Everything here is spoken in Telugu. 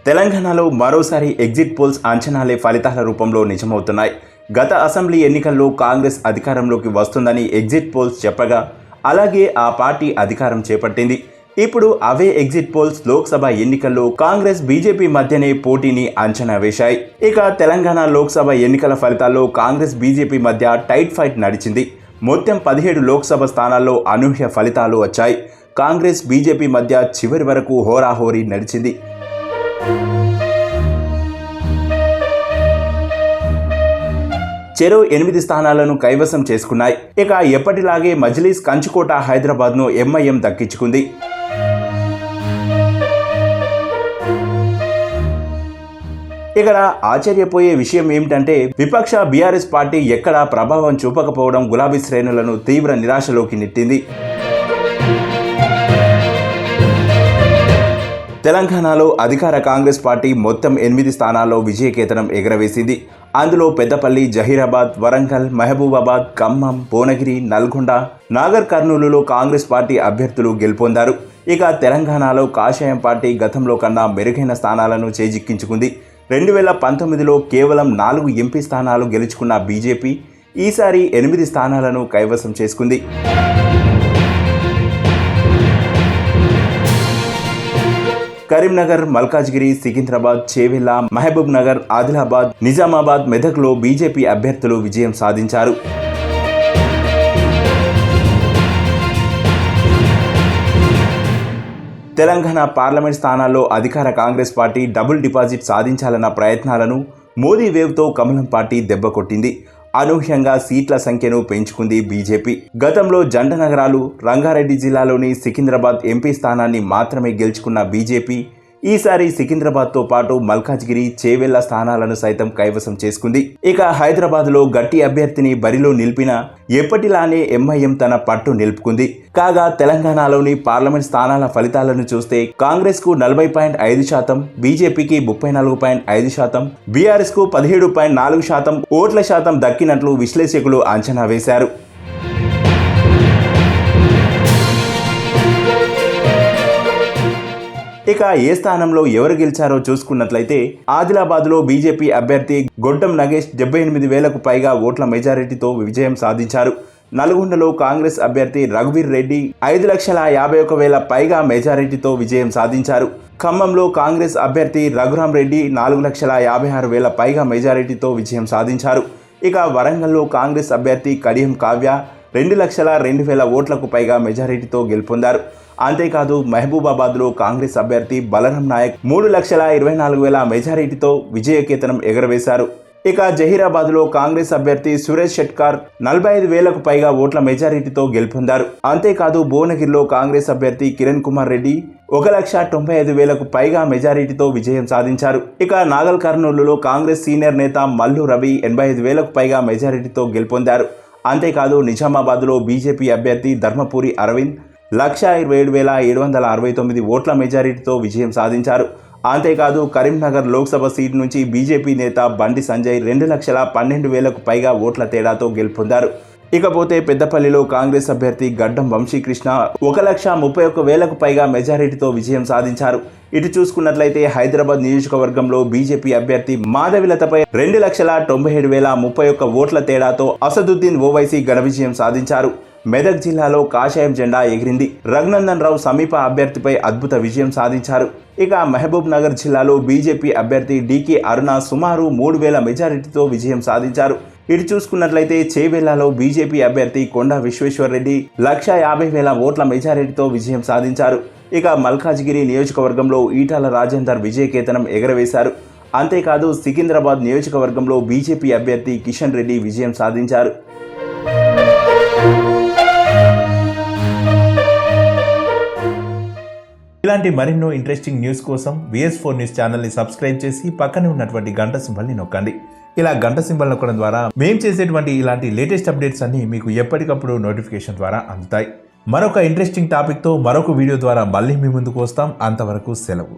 తెలంగాణలో మరోసారి ఎగ్జిట్ పోల్స్ అంచనాలే ఫలితాల రూపంలో నిజమవుతున్నాయి. గత అసెంబ్లీ ఎన్నికల్లో కాంగ్రెస్ అధికారంలోకి వస్తుందని ఎగ్జిట్ పోల్స్ చెప్పగా, అలాగే ఆ పార్టీ అధికారం చేపట్టింది. ఇప్పుడు అవే ఎగ్జిట్ పోల్స్ లోక్సభ ఎన్నికల్లో కాంగ్రెస్ బీజేపీ మధ్యనే పోటీని అంచనా వేశాయి. ఇక తెలంగాణ లోక్సభ ఎన్నికల ఫలితాల్లో కాంగ్రెస్ బీజేపీ మధ్య టైట్ ఫైట్ నడిచింది. మొత్తం 17 లోక్సభ స్థానాల్లో అనూహ్య ఫలితాలు వచ్చాయి. కాంగ్రెస్ బీజేపీ మధ్య చివరి వరకు హోరాహోరీ నడిచింది. చెరో 8 స్థానాలను కైవసం చేసుకున్నాయి. ఇక ఎప్పటిలాగే మజ్లిస్ కంచుకోట హైదరాబాద్ను ఎంఐఎం దక్కించుకుంది. ఇక్కడ ఆశ్చర్యపోయే విషయం ఏమిటంటే, విపక్ష బీఆర్ఎస్ పార్టీ ఎక్కడా ప్రభావం చూపకపోవడం గులాబీ శ్రేణులను తీవ్ర నిరాశలోకి నెట్టింది. తెలంగాణలో అధికార కాంగ్రెస్ పార్టీ మొత్తం 8 స్థానాల్లో విజయకేతనం ఎగరవేసింది. అందులో పెద్దపల్లి, జహీరాబాద్, వరంగల్, మహబూబాబాద్, ఖమ్మం, భువనగిరి, నల్గొండ, నాగర్ కర్నూలులో కాంగ్రెస్ పార్టీ అభ్యర్థులు గెలుపొందారు. ఇక తెలంగాణలో కాషాయం పార్టీ గతంలో కన్నా మెరుగైన స్థానాలను చేజిక్కించుకుంది. 2019లో కేవలం 4 ఎంపీ స్థానాలు గెలుచుకున్న బీజేపీ ఈసారి 8 స్థానాలను కైవసం చేసుకుంది. కరీంనగర్, మల్కాజ్గిరి, సికింద్రాబాద్, చేవెళ్ల, మహబూబ్ నగర్, ఆదిలాబాద్, నిజామాబాద్, మెదక్లో బీజేపీ అభ్యర్థులు విజయం సాధించారు. తెలంగాణ పార్లమెంట్ స్థానాల్లో అధికార కాంగ్రెస్ పార్టీ డబుల్ డిపాజిట్ సాధించాలన్న ప్రయత్నాలను మోదీ వేవ్తో కమలం పార్టీ దెబ్బకొట్టింది. అనూహ్యంగా సీట్ల సంఖ్యను పెంచుకుంది బీజేపీ. గతంలో జంట నగరాలు, రంగారెడ్డి జిల్లాలోని సికింద్రాబాద్ ఎంపీ స్థానాన్ని మాత్రమే గెలుచుకున్న బీజేపీ ఈసారి సికింద్రాబాద్తో పాటు మల్కాజ్గిరి, చేవెళ్ల స్థానాలను సైతం కైవసం చేసుకుంది. ఇక హైదరాబాద్లో గట్టి అభ్యర్థిని బరిలో నిలిపిన ఎప్పటిలానే ఎంఐఎం తన పట్టు నిలుపుకుంది. కాగా తెలంగాణలోని పార్లమెంట్ స్థానాల ఫలితాలను చూస్తే కాంగ్రెస్కు 40.5%, బీజేపీకి 34.5%, బీఆర్ఎస్కు 17.4% ఓట్ల శాతం దక్కినట్లు విశ్లేషకులు అంచనా వేశారు. ఇక ఏ స్థానంలో ఎవరు గెలిచారో చూసుకున్నట్లయితే, ఆదిలాబాద్లో బీజేపీ అభ్యర్థి గొడ్డం నగేష్ 78,000కు పైగా ఓట్ల మెజారిటీతో విజయం సాధించారు. నల్గొండలో కాంగ్రెస్ అభ్యర్థి రఘువీర్ రెడ్డి 5,51,000 పైగా మెజారిటీతో విజయం సాధించారు. ఖమ్మంలో కాంగ్రెస్ అభ్యర్థి రఘురాం రెడ్డి 4,56,000 పైగా మెజారిటీతో విజయం సాధించారు. ఇక వరంగల్లో కాంగ్రెస్ అభ్యర్థి కడియం కావ్య 2,02,000 ఓట్లకు పైగా మెజారిటీతో గెలుపొందారు. అంతేకాదు మహబూబాబాద్లో కాంగ్రెస్ అభ్యర్థి బలరాం నాయక్ 3,24,000 మెజారిటీతో విజయకేతనం ఎగరవేశారు. ఇక జహీరాబాద్లో కాంగ్రెస్ అభ్యర్థి సురేష్ షెట్కార్ 45,000కు పైగా ఓట్ల మెజారిటీతో గెలుపొందారు. అంతేకాదు భువనగిరిలో కాంగ్రెస్ అభ్యర్థి కిరణ్ కుమార్ రెడ్డి 1,95,000కు పైగా మెజారిటీతో విజయం సాధించారు. ఇక నాగర్ కర్నూలులో కాంగ్రెస్ సీనియర్ నేత మల్లు రవి 85,000కు పైగా మెజారిటీతో గెలుపొందారు. అంతేకాదు నిజామాబాద్లో బీజేపీ అభ్యర్థి ధర్మపురి అరవింద్ 1,27,769 ఓట్ల మెజారిటీతో విజయం సాధించారు. అంతేకాదు కరీంనగర్ లోక్సభ సీట్ నుంచి బీజేపీ నేత బండి సంజయ్ 2,12,000కు పైగా ఓట్ల తేడాతో గెలుపొందారు. ఇకపోతే పెద్దపల్లిలో కాంగ్రెస్ అభ్యర్థి గడ్డం వంశీకృష్ణ 1,31,000కు పైగా మెజారిటీతో విజయం సాధించారు. ఇటు చూసుకున్నట్లయితే హైదరాబాద్ నియోజకవర్గంలో బీజేపీ అభ్యర్థి మాధవిలతపై 2,97,031 ఓట్ల తేడాతో అసదుద్దీన్ ఓవైసీ ఘన విజయం సాధించారు. మెదక్ జిల్లాలో కాషాయం జెండా ఎగిరింది. రఘునందన్ రావు సమీప అభ్యర్థిపై అద్భుత విజయం సాధించారు. ఇక మహబూబ్ నగర్ జిల్లాలో బీజేపీ అభ్యర్థి డీకే అరుణ సుమారు 3,000 మెజారిటీతో విజయం సాధించారు. ఇటు చూసుకున్నట్లయితే చేవెళ్లలో బీజేపీ అభ్యర్థి కొండా విశ్వేశ్వర్రెడ్డి 1,50,000 ఓట్ల మెజారిటీతో విజయం సాధించారు. ఇక మల్కాజ్గిరి నియోజకవర్గంలో ఈటాల రాజేందర్ విజయకేతనం ఎగరవేశారు. అంతేకాదు సికింద్రాబాద్ నియోజకవర్గంలో బీజేపీ అభ్యర్థి కిషన్ రెడ్డి విజయం సాధించారు. ఇలాంటి మరెన్నో ఇంట్రెస్టింగ్ న్యూస్ కోసం VS4 న్యూస్ ఛానల్ని సబ్స్క్రైబ్ చేసి పక్కనే ఉన్నటువంటి గంట సింబల్ని నొక్కండి. ఇలా గంట సింబల్ నొక్కడం ద్వారా మేము చేసేటువంటి ఇలాంటి లేటెస్ట్ అప్డేట్స్ అన్ని మీకు ఎప్పటికప్పుడు నోటిఫికేషన్ ద్వారా అందుతాయి. మరొక ఇంట్రెస్టింగ్ టాపిక్తో మరొక వీడియో ద్వారా మళ్ళీ మీ ముందుకు వస్తాం. అంతవరకు సెలవు.